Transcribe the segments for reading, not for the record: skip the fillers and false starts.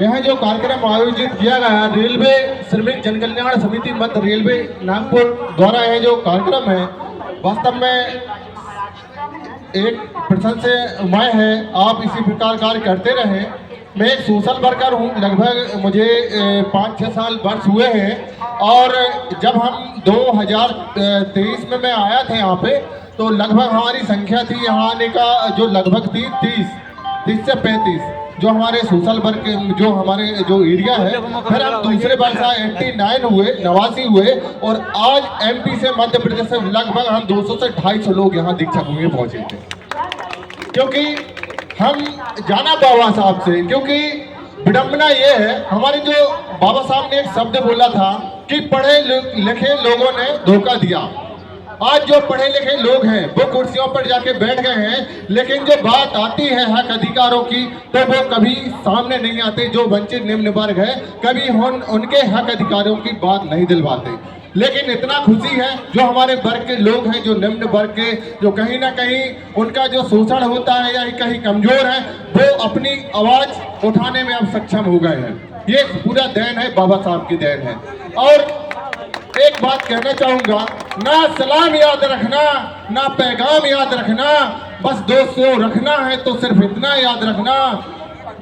यहाँ जो कार्यक्रम आयोजित किया गया है रेलवे श्रमिक जन कल्याण समिति मध्य रेलवे नागपुर द्वारा, यह जो कार्यक्रम है वास्तव में एक प्रशंसनीय है। आप इसी प्रकार कार्य करते रहें। मैं एक सोशल वर्कर हूँ, लगभग मुझे 5-6 साल वर्ष हुए हैं। और जब हम 2023 में मैं आया था यहाँ पे, तो लगभग हमारी संख्या थी यहाँ आने का जो लगभग 30 से 35 जो हमारे सोशल वर्क जो हमारे जो एरिया है। फिर हम दूसरे वर्ष 89 हुए और आज एमपी से मध्य प्रदेश से लगभग हम 200 से 250 लोग यहाँ दीक्षा भूमि में पहुंचे थे, क्योंकि हम जाना बाबा साहब से। क्योंकि विडंबना ये है, हमारे जो बाबा साहब ने एक शब्द बोला था कि पढ़े लिखे लोगों ने धोखा दिया। आज जो पढ़े लिखे लोग हैं वो कुर्सियों पर जाके बैठ गए हैं, लेकिन जो बात आती है हक अधिकारों की तो वो कभी सामने नहीं आते। जो वंचित निम्न वर्ग है कभी उनके हक अधिकारों की बात नहीं दिलवाते। लेकिन इतना खुशी है जो हमारे वर्ग के लोग हैं, जो निम्न वर्ग के, जो कहीं ना कहीं उनका जो शोषण होता है या कहीं कमजोर है, वो अपनी आवाज उठाने में अब सक्षम हो गए हैं। ये पूरा देन है, बाबा साहब की देन है। और एक बात कहना चाहूंगा, ना सलाम याद रखना ना पैगाम याद रखना, बस दोस्तों रखना है तो सिर्फ इतना याद रखना,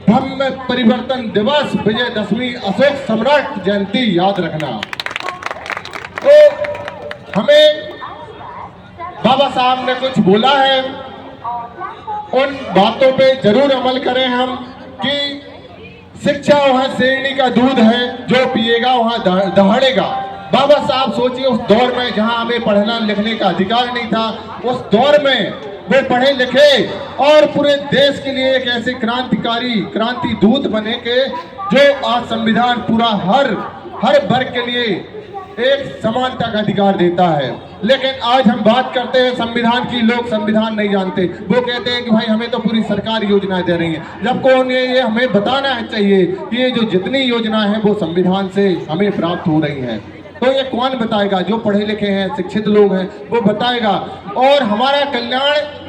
ब्रह्म परिवर्तन दिवस, विजयदशमी, अशोक सम्राट जयंती याद रखना। तो हमें बाबा साहब ने कुछ बोला है, उन बातों पे जरूर अमल करें हम कि शिक्षा वहां शेरनी का दूध है, जो पिएगा वहां दहाड़ेगा। बाबा साहब सोचिए, उस दौर में जहां हमें पढ़ना लिखने का अधिकार नहीं था, उस दौर में वे पढ़े लिखे और पूरे देश के लिए एक ऐसे क्रांति दूत बने के जो आज संविधान पूरा हर वर्ग के लिए एक समानता का अधिकार देता है। लेकिन आज हम बात करते हैं संविधान की, लोग संविधान नहीं जानते। वो कहते हैं कि भाई हमें तो पूरी सरकार योजनाएं दे रही है, जबकि उन्हें ये हमें बताना चाहिए कि ये जो जितनी योजनाएं हैं वो संविधान से हमें प्राप्त हो रही हैं। तो ये कौन बताएगा? जो पढ़े लिखे हैं, शिक्षित लोग हैं, वो बताएगा। और हमारा कल्याण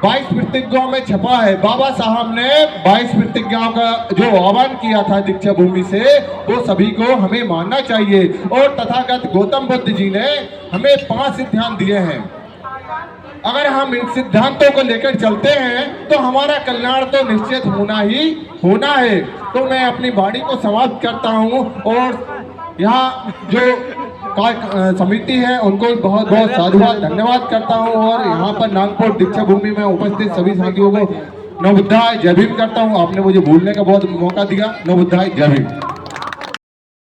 22 प्रतिज्ञाओं में छपा है। बाबा साहब ने 22 प्रतिज्ञाओं का जो आह्वान किया था दीक्षा भूमि से, वो सभी को हमें मानना चाहिए। और तथागत गौतम बुद्ध जी ने हमें 5 सिद्धांत दिए हैं। अगर हम इन सिद्धांतों को लेकर चलते हैं तो हमारा कल्याण तो निश्चित होना है। तो मैं अपनी वाणी को समाप्त करता हूँ और यहाँ जो समिति है उनको बहुत बहुत साधुवाद धन्यवाद करता हूँ। और यहाँ पर नागपुर दीक्षा भूमि में उपस्थित सभी साथियों को नवबुद्धाय जय भीम करता हूँ। आपने मुझे बोलने का बहुत मौका दिया। नवबुद्धाय जय भीम।